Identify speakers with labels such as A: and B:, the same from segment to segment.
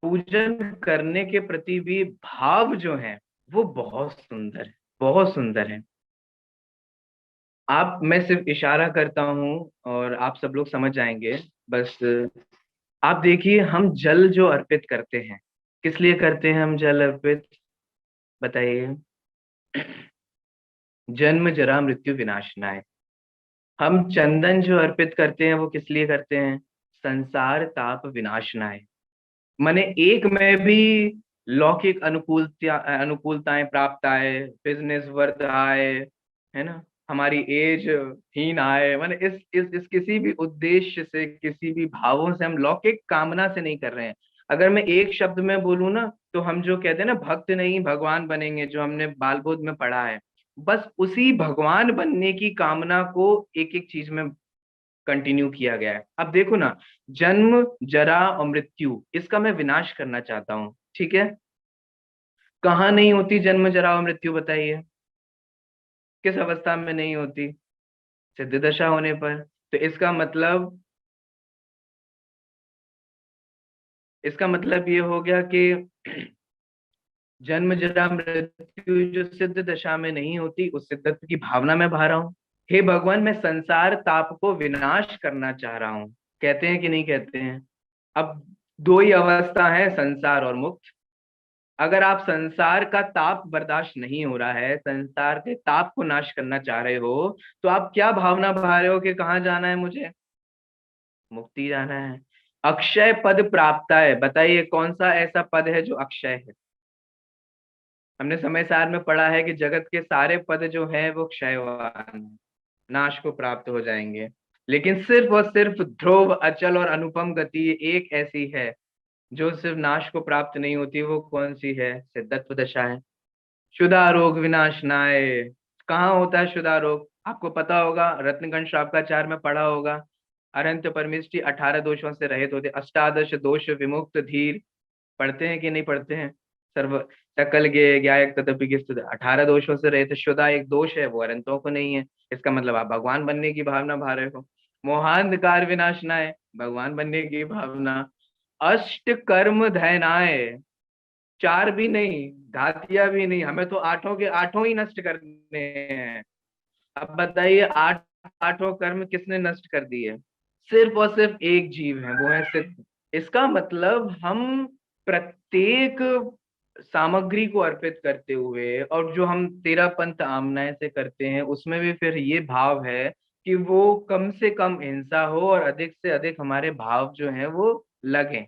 A: पूजन करने के प्रति भी भाव जो है वो बहुत सुंदर है, बहुत सुंदर है। आप मैं सिर्फ इशारा करता हूँ और आप सब लोग समझ जाएंगे। बस आप देखिए, हम जल जो अर्पित करते हैं, किस लिए करते हैं हम जल अर्पित, बताइए। जन्म जरा मृत्यु विनाशनाय। हम चंदन जो अर्पित करते हैं वो किस लिए करते हैं, संसार ताप विनाशनाय। माने एक में भी लौकिक अनुकूलताएं प्राप्त आए, बिजनेस वर्ध आए, है ना, हमारी एज हीन आए, माने इस किसी भी उद्देश्य से, किसी भी भावों से हम लौकिक कामना से नहीं कर रहे हैं। अगर मैं एक शब्द में बोलूं ना, तो हम जो कहते हैं ना, भक्त नहीं भगवान बनेंगे, जो हमने बाल बोध में पढ़ा है, बस उसी भगवान बनने की कामना को एक एक चीज में कंटिन्यू किया गया है। अब देखो ना, जन्म जरा और मृत्यु, इसका मैं विनाश करना चाहता हूं, ठीक है। कहाँ नहीं होती जन्म जरा और मृत्यु, बताइए, किस अवस्था में नहीं होती, सिद्ध दशा होने पर। तो इसका मतलब ये हो गया कि जन्म जरा मृत्यु जो सिद्ध दशा में नहीं होती, उस सिद्धत्व की भावना में भा रहा हूँ। हे भगवान, मैं संसार ताप को विनाश करना चाह रहा हूँ। कहते हैं कि नहीं कहते हैं। अब दो ही अवस्था है, संसार और मुक्त। अगर आप संसार का ताप बर्दाश्त नहीं हो रहा है, संसार के ताप को नाश करना चाह रहे हो, तो आप क्या भावना बहा रहे हो कि कहाँ जाना है मुझे, मुक्ति जाना है। अक्षय पद प्राप्त है, बताइए कौन सा ऐसा पद है जो अक्षय है। हमने समय सार में पढ़ा है कि जगत के सारे पद जो है वो क्षयवान है, नाश को प्राप्त हो जाएंगे। लेकिन सिर्फ और सिर्फ ध्रुव अचल और अनुपम गति एक ऐसी है जो सिर्फ नाश को प्राप्त नहीं होती। वो कौन सी है, सिद्धत्व दशा है। शुदा रोग विनाशनाय। कहाँ होता है शुदा रोग, आपको पता होगा, रत्नगण श्रावकाचार में पढ़ा होगा। अनंत परमिष्टि 18 दोषों से रहित होते, अष्टादश दोष विमुक्त धीर। पढ़ते हैं कि नहीं पढ़ते हैं। सर्व सकल गे ज्ञायक तदपि की स्तुति, 18 दोषों से रहित। शुदा एक दोष है, वो अनंतों को नहीं है। इसका मतलब आप भगवान बनने की भावना भा रहे हो। मोहांधकार विनाशनाय, भगवान बनने की भावना। अष्ट कर्म धैनाय, चार भी नहीं, धातिया भी नहीं, हमें तो आठों के आठों ही नष्ट करने हैं। अब बताइए, आठों कर्म किसने नष्ट कर दिए, सिर्फ और सिर्फ एक जीव है, वो है सिद्ध। इसका मतलब हम प्रत्येक सामग्री को अर्पित करते हुए, और जो हम तेरा पंथ आमनाय से करते हैं, उसमें भी फिर ये भाव है कि वो कम से कम हिंसा हो और अधिक से अधिक हमारे भाव जो है वो लगे।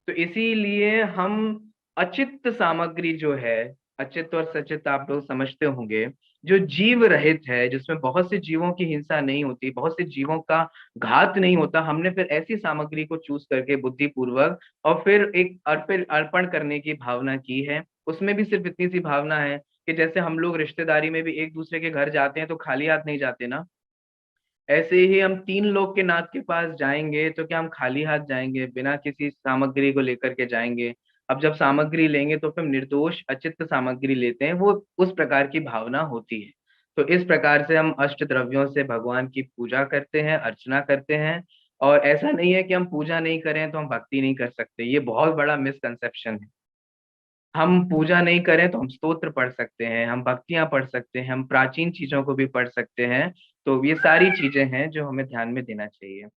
A: तो इसीलिए हम अचित्त सामग्री जो है, अचित्त और सचित्त आप लोग समझते होंगे, जो जीव रहित है, जिसमें बहुत से जीवों की हिंसा नहीं होती, बहुत से जीवों का घात नहीं होता, हमने फिर ऐसी सामग्री को चूज करके बुद्धि पूर्वक और फिर एक अर्पित अर्पण करने की भावना की है। उसमें भी सिर्फ इतनी सी भावना है कि जैसे हम लोग रिश्तेदारी में भी एक दूसरे के घर जाते हैं तो खाली हाथ नहीं जाते ना, ऐसे ही हम तीन लोग के नाथ के पास जाएंगे तो क्या हम खाली हाथ जाएंगे, बिना किसी सामग्री को लेकर के जाएंगे। अब जब सामग्री लेंगे तो फिर निर्दोष अचित्त सामग्री लेते हैं, वो उस प्रकार की भावना होती है। तो इस प्रकार से हम अष्ट द्रव्यों से भगवान की पूजा करते हैं, अर्चना करते हैं। और ऐसा नहीं है कि हम पूजा नहीं करें तो हम भक्ति नहीं कर सकते, ये बहुत बड़ा मिसकंसेप्शन है। हम पूजा नहीं करें तो हम स्तोत्र पढ़ सकते हैं, हम भक्तियां पढ़ सकते हैं, हम प्राचीन चीजों को भी पढ़ सकते हैं। तो ये सारी चीजें हैं जो हमें ध्यान में देना चाहिए।